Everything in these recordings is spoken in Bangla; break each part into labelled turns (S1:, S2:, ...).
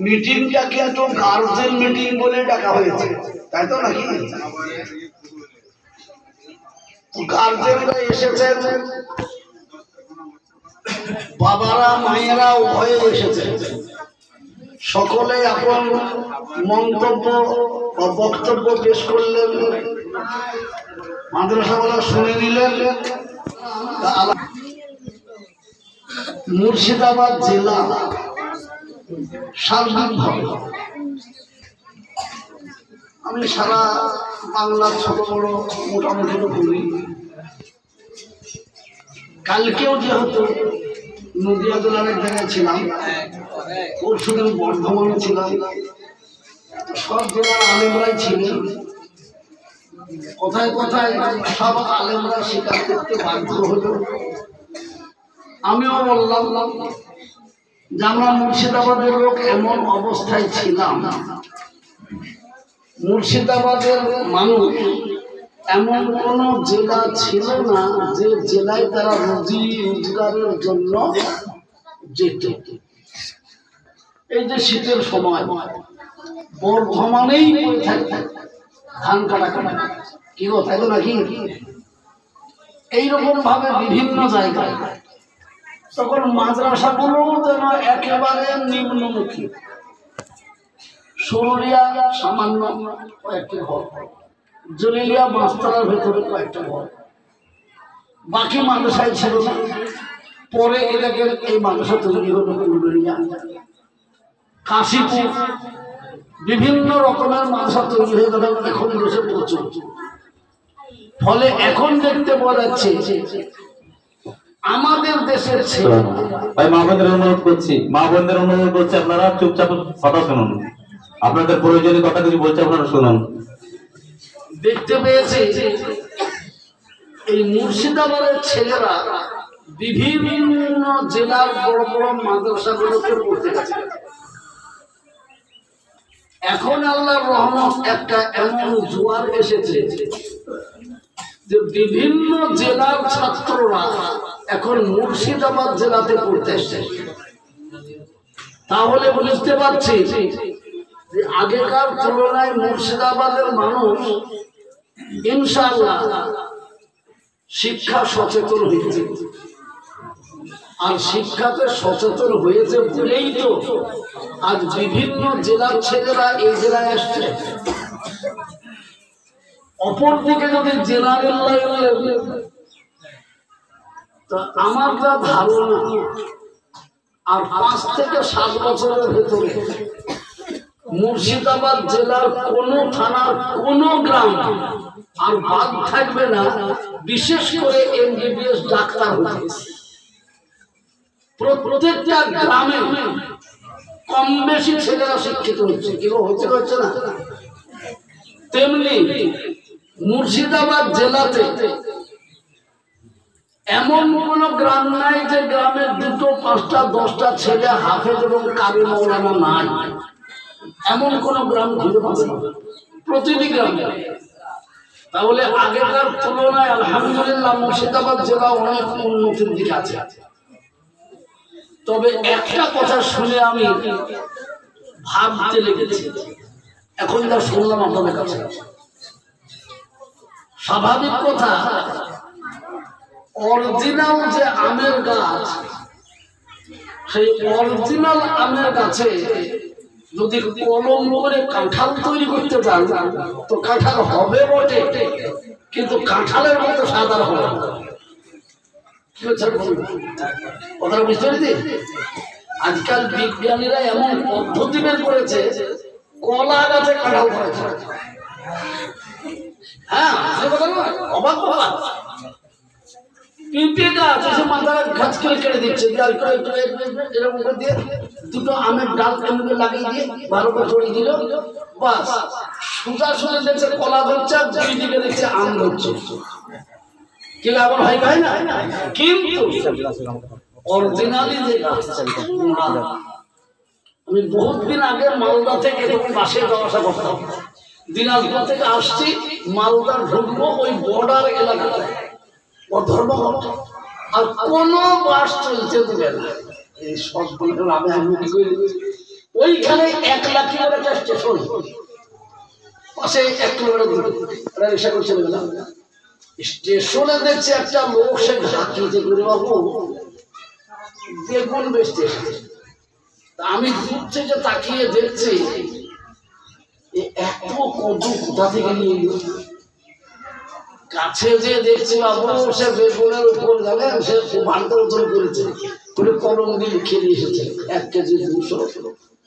S1: মিটিংটাকে তো গার্জেন মিটিং বলে ডাকা হয়েছে, তাই তো নাকি? গার্জেনরা এসেছেন, বাবারা মায়েরা উভয়ে এসেছে। সকলে এখন মন্তব্য বা বক্তব্য পেশ করলেন, মাদ্রাসাওয়ালা শুনে নিলেন। মুর্শিদাবাদ জেলা সার্বিকভাবে, আমি সারা বাংলার ছোট বড় মোটামুটি করি। কালকেও যেহেতু নদিয়া জেলার এক জায়গায় ছিলাম, পরশু দিন বর্ধমানে ছিলাম, সব জেলার আলেমরাই ছিলেন। কোথায় কোথায় সব আলেমরা স্বীকার করতে বাধ্য হল। আমিও বললাম যে আমরা মুর্শিদাবাদের লোক এমন অবস্থায় ছিলাম, মুর্শিদাবাদের মানুষ এমন কোন জেলা ছিল না যে জেলায় তারা রুজি রোজগারের জন্য যেত। এই যে শীতের সময় বর্ধমানেই ধান কাটা কাটা, কি কথা তো নাকি? এইরকম ভাবে বিভিন্ন জায়গায় তখন মাদ্রাসাগুলো যেন একেবারে নিম্নমুখী। সরুলিয়া সামান্য কয়েকটি ঘর, জলিলিয়া মাস্তারার ভেতরে কয়েকটা ঘর, বাকি মাদ্রাসায় ছিল না। পরে এলাকার এই মাদ্রাসা তৈরি হলো উলুবেড়িয়া, কাশীপুর, বিভিন্ন রকমের মাদ্রাসা তৈরি হয়ে গেল এখন দেশে প্রচুর। ফলে এখন দেখতে পাওয়া যাচ্ছে আমাদের দেশের ছেলে,
S2: ভাই মা বোনদের অনুরোধ করছি, আপনারা চুপচাপ কথা শুনুন। আপনাদের প্রয়োজনীয় কথা কিছু বলছে, আপনারা শুনুন।
S1: দেখতে পেয়েছে এই মুর্শিদাবাদের ছেলেরা বিভিন্ন জেলার বড় বড় মাদ্রাসাগুলোতে পড়তে গেছে। এখন আল্লাহর রহমত একটা এমন জোয়ার এসেছে যে বিভিন্ন জেলার ছাত্ররা এখন মুর্শিদাবাদ জেলাতে পড়তে এসছে। তাহলে বুঝতে পারছি যে আগেকার তুলনায় মুর্শিদাবাদের মানুষ ইনশাআল্লাহ শিক্ষা সচেতন হয়েছে। আর শিক্ষাতে সচেতন হয়েছে বলেই তো আজ বিভিন্ন জেলার ছেলেরা এই জেলায় আসছে। অপরদিকে যদি জেনারেল লাইনে, তো আমার যা ধারণা আর 5 থেকে 7 বছরের ভেতরে মুর্শিদাবাদ জেলার কোন থানার কোন গ্রাম আর বাদ থাকবে না, বিশেষ করে এমবিবিএস ডাক্তার হচ্ছে। প্রত্যেকটা গ্রামে কম বেশি ছেলেরা শিক্ষিত হচ্ছে, কেউ হচ্ছে না। তেমনি মুর্শিদাবাদ জেলাতে এমন কোন গ্রাম নাই যে গ্রামের 2, 5, 10টা ছেলে হাফেজ এবং কারি মৌলানা নাই, এমন কোন গ্রাম খুঁজে পাবে না, প্রতিটি গ্রামে। তাহলে আগেকার তুলনায় আলহামদুলিল্লাহ মুর্শিদাবাদ জেলা অনেক উন্নতির দিকে আছে। তবে একটা কথা শুনে আমি ভাবতে লেগেছি, এখন যা শুনলাম আপনাদের কাছে, স্বাভাবিক কথা, অরিজিনাল যে আমের গাছ, সেই অরিজিনাল আমের গাছে যদি কলম করে কাঁঠাল তৈরি করতে চান তো কাঁঠাল হবে বটে, কিন্তু কাঁঠালের মতো সাদা হবে না। কথা বুঝতে পেরেছি? আজকাল বিজ্ঞানীরা এমন পদ্ধতি বের করেছে, কলা গাছে কাঁঠাল করেছে। হ্যাঁ, অবাক অবাক পিঁপে গাছ এসে মাথার গাছ কেটে দিচ্ছে, এরকম করে দিয়ে 2টো আমের ডাল এমনি লাগিয়ে দিয়ে ভালো করে ছড়িয়ে দিল, বাস সুতা শুনে দেখছে কলা ধরছে, আর 2 দিকে দেখছে আম ধরছে। কি লাভ হয় না? কিন্তু অরিজিনালি যে গাছ, আমি বহুত দিন আগে মালদা থেকে বাসে যাওয়া আসা করতাম, দিনাজপুর থেকে আসছি, মালদা ঢুকবো ওই বর্ডার এলাকাতে, ও ধর্মঘট, আর কোন বাস চলতে দেবে না। এই সবগুলো আমি কি করি, ওইখানে 1 লাখ করে একটা স্টেশন, পাশে 1 কিলোমিটার দূরে রিক্সা করছে না। স্টেশনে দেখছে একটা লোক, সে ঢাকিতে করে বাবু বেগুন বেচতে এসেছে। আমি দূর থেকে তাকিয়ে দেখছি এত কদু কোথা থেকে নিয়ে এলো। কাছে যে দেখছি বাবু, সে বেগুনের উপর গেলেন, সে ভান্ডার ওজন করেছে, করে কলম দিয়ে লিখে নিয়ে এসেছে 1 কেজি 200,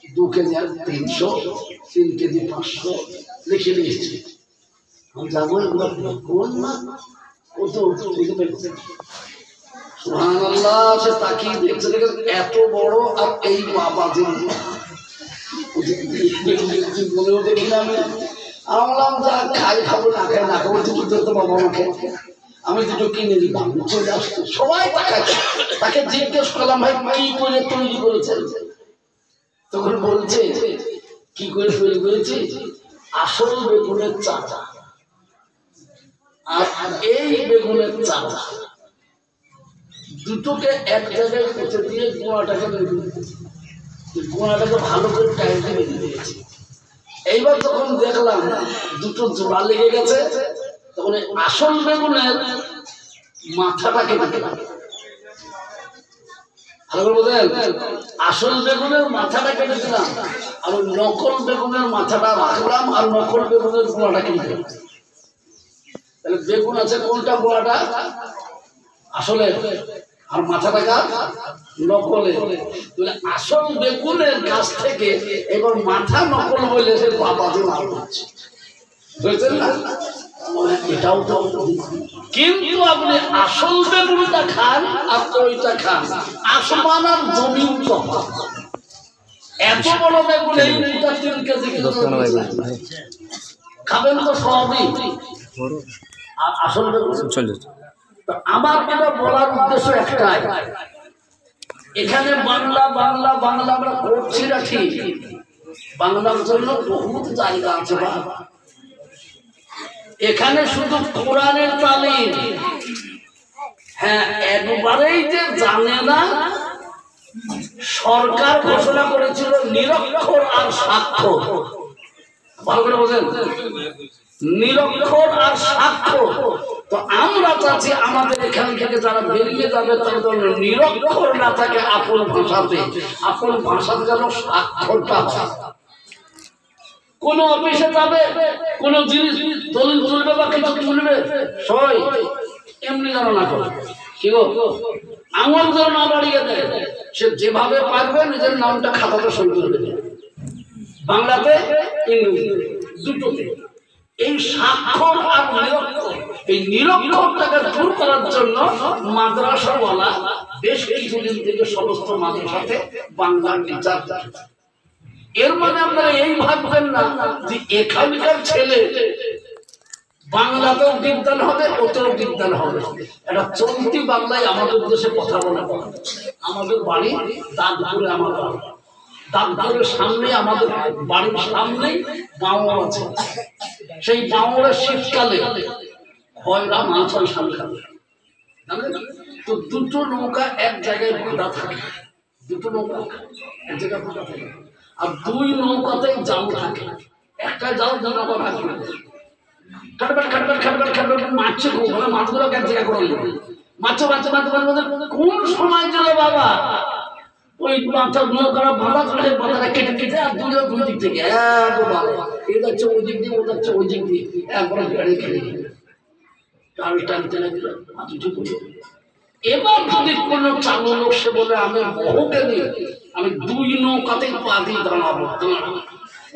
S1: 2 কেজি 300, 3 কেজি 500 লিখে নিয়ে এসেছে। আমি যাবো এগুলো বেগুন না কত সুবহানাল্লাহ। সে তাকিয়ে দেখছে এত বড়, আর এই বাবা যে বলেও দেখিলাম। আমলাম যা খাই খাবো না খাই না খাবো, দুটো তো বাবা আমাকে, আমি দুটো কিনে দিলাম, চলে আসছে। সবাই তাকে জিজ্ঞেস করলাম, ভাই কি করে তৈরি করেছেন? তখন বলছে কি করে তৈরি করেছি, আসল বেগুনের চাচা আর এই বেগুনের চাচা দুটোকে এক জায়গায় কেটে দিয়ে গোড়াটাকে ভালো করে টাইট বেঁধে দিয়েছি। এইবার যখন দেখলাম দুটো জোড়া লেগে গেছে, তখন আসল বেগুনের মাথাটা কেটে দিলাম। ভালো করে বোঝেন, আসল বেগুনের মাথাটা কেটে দিলাম, আর নকল বেগুনের মাথাটা রাখলাম, আর নকল বেগুনের গোড়াটা কেটে দিলাম। তাহলে বেগুন আছে কোনটা, গোড়াটা আসলে, আর মাথাটা নকলে। আসল বেগুনের গাছ থেকে এবার মাথা নকল বলে সে বাবাতে মাল করছে, বুঝছেন না? এটাও তো, কিন্তু আপনি আসল বেগুনটা খান আর ওইটা খান, আসমান আর জমিন তফাৎ। এত বড় বেগুন এই 3 কেজি খাবেন তো সবই, আর আসল বেগুন। আমার এটা বলার উদ্দেশ্য একটাই, এখানে বাংলা বাংলা বাংলা আমরা করছি না ঠিক, বাংলার জন্য বহুত জায়গা আছে। এখানে শুধু কোরআনের তালিম, হ্যাঁ একবারেই যে জানে না, সরকার ঘোষণা করেছিল নিরক্ষর আর স্বাক্ষর। ভালো করে বোঝেন, নিরক্ষর আর স্বাক্ষর। তো আমরা চাচ্ছি আমাদের এখান থেকে যারা বেরিয়ে যাবে তার জন্য নিরক্ষর না থাকে, আপন ভাষাতে, আপন ভাষাতে যেন স্বাক্ষরটা হয়। কোন অফিসে যাবে, কোন জিনিস দলিল তুলবে বা কিছু তুলবে, সবাই এমনি যেন না করে, কি গো আঙুল যেন না বাড়িয়ে দেয়। সে যেভাবে পারবে নিজের নামটা খাতাতে সই করে দেবে, বাংলাতে ইংরেজিতে দুটোতে। এই স্বাক্ষর আর নিরক্ষর, এই নিরক্ষরটাকে দূর করার জন্য মাদ্রাসাওয়ালা বেশ কিছুদিন থেকে সমস্ত মাদ্রাসাতে বাংলার টিচার। এর মানে আপনারা এই ভাববেন না যে এখানকার ছেলে বাংলাতেও বিদ্যান হবে, ওতেও বিদ্যান হবে। এটা চলতি বাংলায় আমাদের দেশে কথা বলা। আমাদের বাড়ি দাঁতপুরে, আমার বাড়ি দাঁতপুরের সামনে, আমাদের বাড়ির সামনেই বাউড় আছে। সেই বাউড়ের শীতকালে খয়রা মাছ হয় সামনে, তো দুটো নৌকা এক জায়গায় বাঁধা থাকে, দুটো নৌকা এক জায়গায় বাঁধা থাকে, আর 2 নৌকাতেই জাল থাকে। একটা জাল নৌকা থাকে, খাটবেন খাটবেন খাটবেন খাটবেন, মাছছে খুব ভালো, মাছগুলো এক জায়গায় করে মাছও মাছ মাছ মাছ। কোন সময় গেল বাবা ওই মাথা নৌকারা বাঁধা করে, বাঁধাটা কেটে কেটে, আর দুই দিক থেকে এত ভালো, এই যাচ্ছে ওই দিক দিয়ে, ও যাচ্ছে ওই দিক দিয়ে, একবারে গাড়ি খেলে টান টানতে লাগলো। এবার যদি কোনো চালু লোক সে বলে আমি বহুকে দিই, আমি 2 নৌকাতেই পা দিয়ে দাঁড়াবো।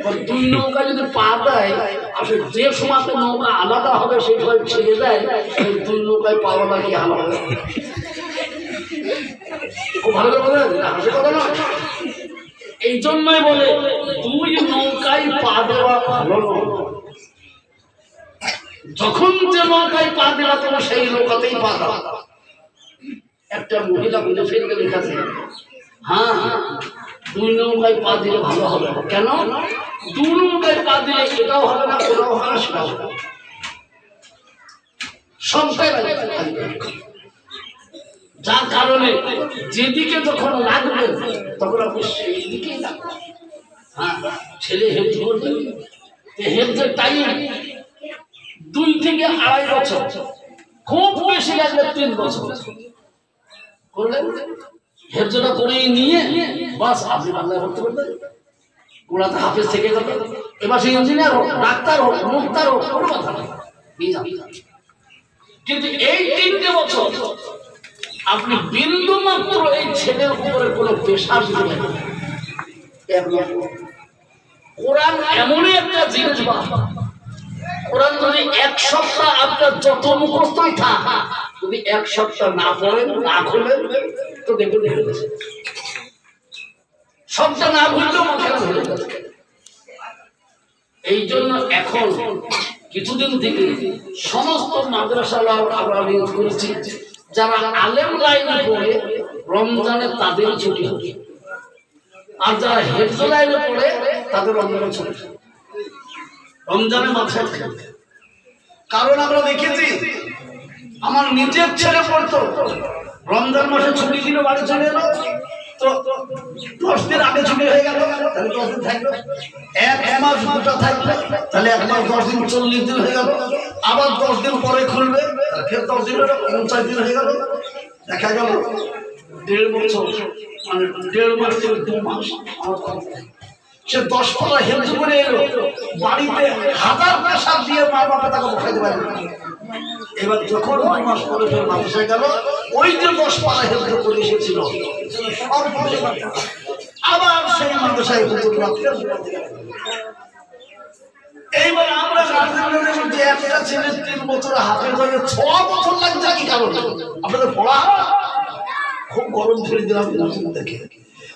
S1: এবার 2 নৌকা যদি পা দেয়, আসলে যে সময় নৌকা আলাদা হবে সেই সময় ছেড়ে দেয়, 2 নৌকায় পাওয়ালা কি আলাদা হবে? খুব ভালো করে বলেন, হাসি কথা না। এই জন্যই বলে 2 নৌকায় পা দেওয়া ভালো। যখন যে নৌকায় পা দেওয়া তোমার সেই নৌকাতেই পা দেওয়া। একটা মহিলা বলে ফেলতে লেখাছে, হ্যাঁ 2 নৌকায় পা দিলে ভালো হবে। কেন 2 নৌকায় পা দিলে এটাও হবে না, ওটাও হবে না, সেটাও হবে না, সবটাই যার কারণে যেদিকে যখন লাগবে তখন আপনি সেই দিকেই লাগবে। হ্যাঁ, ছেলে হেফজ করবে, হেফজের টাইম 2 থেকে 2.5 বছর, খুব বেশি লাগলে 3 বছর করলেন। হেফজটা করে নিয়ে বাস আপনি বাংলায় পড়তে পারবেন। গোড়াতে হাফেজ থেকে গেল, এবার সে ইঞ্জিনিয়ার হোক, ডাক্তার হোক, মুক্তার হোক, কোনো কথা নেই। কিন্তু এই 3টে বছর আপনি বিন্দু মাত্র এই ছেলের উপরে কোনো প্রেশার দিতে পারেন। কোরআন এমনই একটা জিনিস, কোরআন যদি 1 সপ্তাহ আপনার যত মুখস্থই থাক, যদি 1 সপ্তাহ না পড়েন, না খোলেন, তো দেখুন সবটা না ভুললেও মাথায় ধরে যাবে। এই জন্য এখন কিছুদিন থেকে সমস্ত মাদ্রাসালাও আমরা নিয়োগ করেছি, যারা আলেম লাইনে পড়ে রমজানে তাদের ছুটি হবে, আর যারা হেফজ লাইনে পড়ে তাদের রমজানে ছুটি, রমজানে মাথায় থাকবে। কারণ আমরা দেখেছি আমার নিজের ছেলে পড়তো, রমজান মাসে ছুটি ছিল, বাড়ি চলে এলো, তো 10 দিন আগে ছুটি হয়ে গেল, তাহলে 10 দিন থাকলো, 1 মাস গোটা থাকবে, তাহলে 1 মাস 10 দিন 40 দিন হয়ে গেল, আবার 10 দিন পরে খুলবে, ফের 10 দিন হলো, 49 দিন হয়ে গেল, দেখা গেল 1.5 বছর, মানে 1.5 মাস থেকে 2 মাস সে 10 পারা হেফজ করে এলো, বাড়িতে হাজার প্রেশার দিয়ে মা বাবা তাকে বসাইতে পারে না। এবার যখন 2 মাস পরে ফের মাদ্রাসায় গেল, ওই যে 10 পারা হেফজ করে এসেছিল আবার সেই মাদ্রাসায় হুজুর রাখতে। এইবার আমরা গার্জেনদের মধ্যে একটা ছেলে 3 বছর হাফেজ হয়ে 6 বছর লাগছে কি কারণ? আপনাদের পড়া খুব গরম ছেড়ে দিলাম দেখে,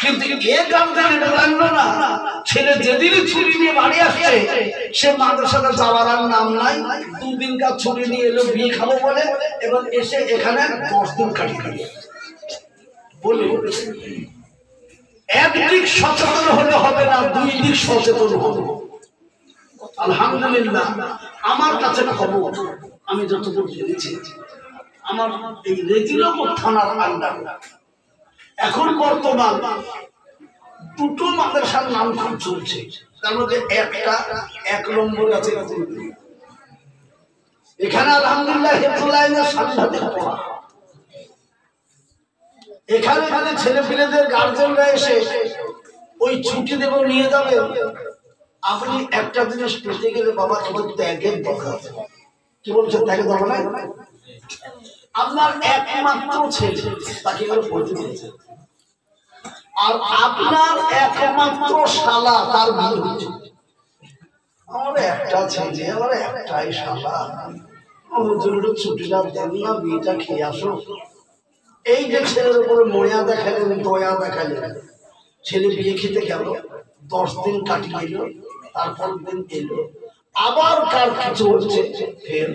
S1: কিন্তু এ গার্জেন এটা জানলো না, ছেলে যেদিনই ছুটি নিয়ে বাড়ি আসছে সে মাদ্রাসাতে যাওয়ার আর নাম নাই, 2 দিনকার ছুটি নিয়ে এলো বিয়ে খাবো বলে, এবং এসে এখানে 10 দিন কাটিয়ে বলি। একদিক সচেতন হলে হবে না, 2 দিক সচেতন হবো। আলহামদুলিল্লাহ আমার কাছে খবর, আমি যতদূর জেনেছি, আমার এই রেজিনগর থানার আন্ডার এখন বর্তমান 2টো মাদ্রাসার নাম খুব চলছে। তার মধ্যে একটা 1 নম্বর আছে এখানে, আলহামদুলিল্লাহ হেফজুল্লাহের সাথে পড়া। এখানে ছেলে পেলেদের গার্জেনরা এসে ওই ছুটি দেব নিয়ে যাবে। আপনি একটা জিনিস পেতে গেলে বাবা কেবল ত্যাগের দরকার। কি বলছে ত্যাগের দরকার নাই? আপনার একমাত্র ছেলে তাকে এবার পড়তে দিয়েছে, আর আপনার একমাত্র শালা তার বিয়ে হচ্ছে। আমার একটা ছেলে, আমার একটাই শালা, আমার জন্য ছুটিটা দেন না, বিয়েটা খেয়ে আসো। এই যে ছেলের উপরে ময়া দেখালেন, দয়া দেখালেন, ছেলে বিয়ে খেতে গেল, 10 দিন কাটিয়ে গেল, তারপর দিন এলো, আবার কার কিছু হচ্ছে, ফের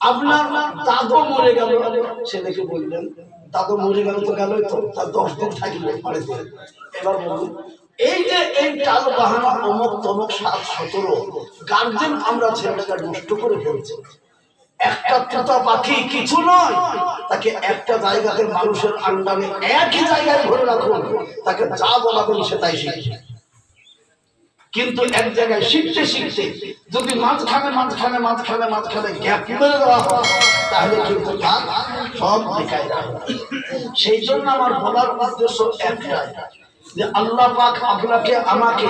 S1: আপনার দাদু মরে গেল, ছেলেকে বললেন দাদু মরে গেল, তো গেলই তো, তার 10 দিন থাকবে বাড়িতে। এবার বলুন এই যে এই টাল বাহানা অমক তমক 7, 17 গার্জেন আমরা ছেলেটাকে নষ্ট করে ফেলছি। একটা তোতা পাখি কিছু নয়, তাকে একটা জায়গাতে মানুষের আন্ডারে একই জায়গায় ধরে রাখুন, তাকে যা বলাবেন সে তাই শিখবে। কিন্তু এক জায়গায় শিখতে শিখতে যদি মাঝখানে গ্যাপ করে দেওয়া হয়, তাহলে কিন্তু তার সব দেখায় যাবে। সেই জন্য আমার বলার উদ্দেশ্য একটাই, যে আল্লাহ পাক আপনাকে আমাকে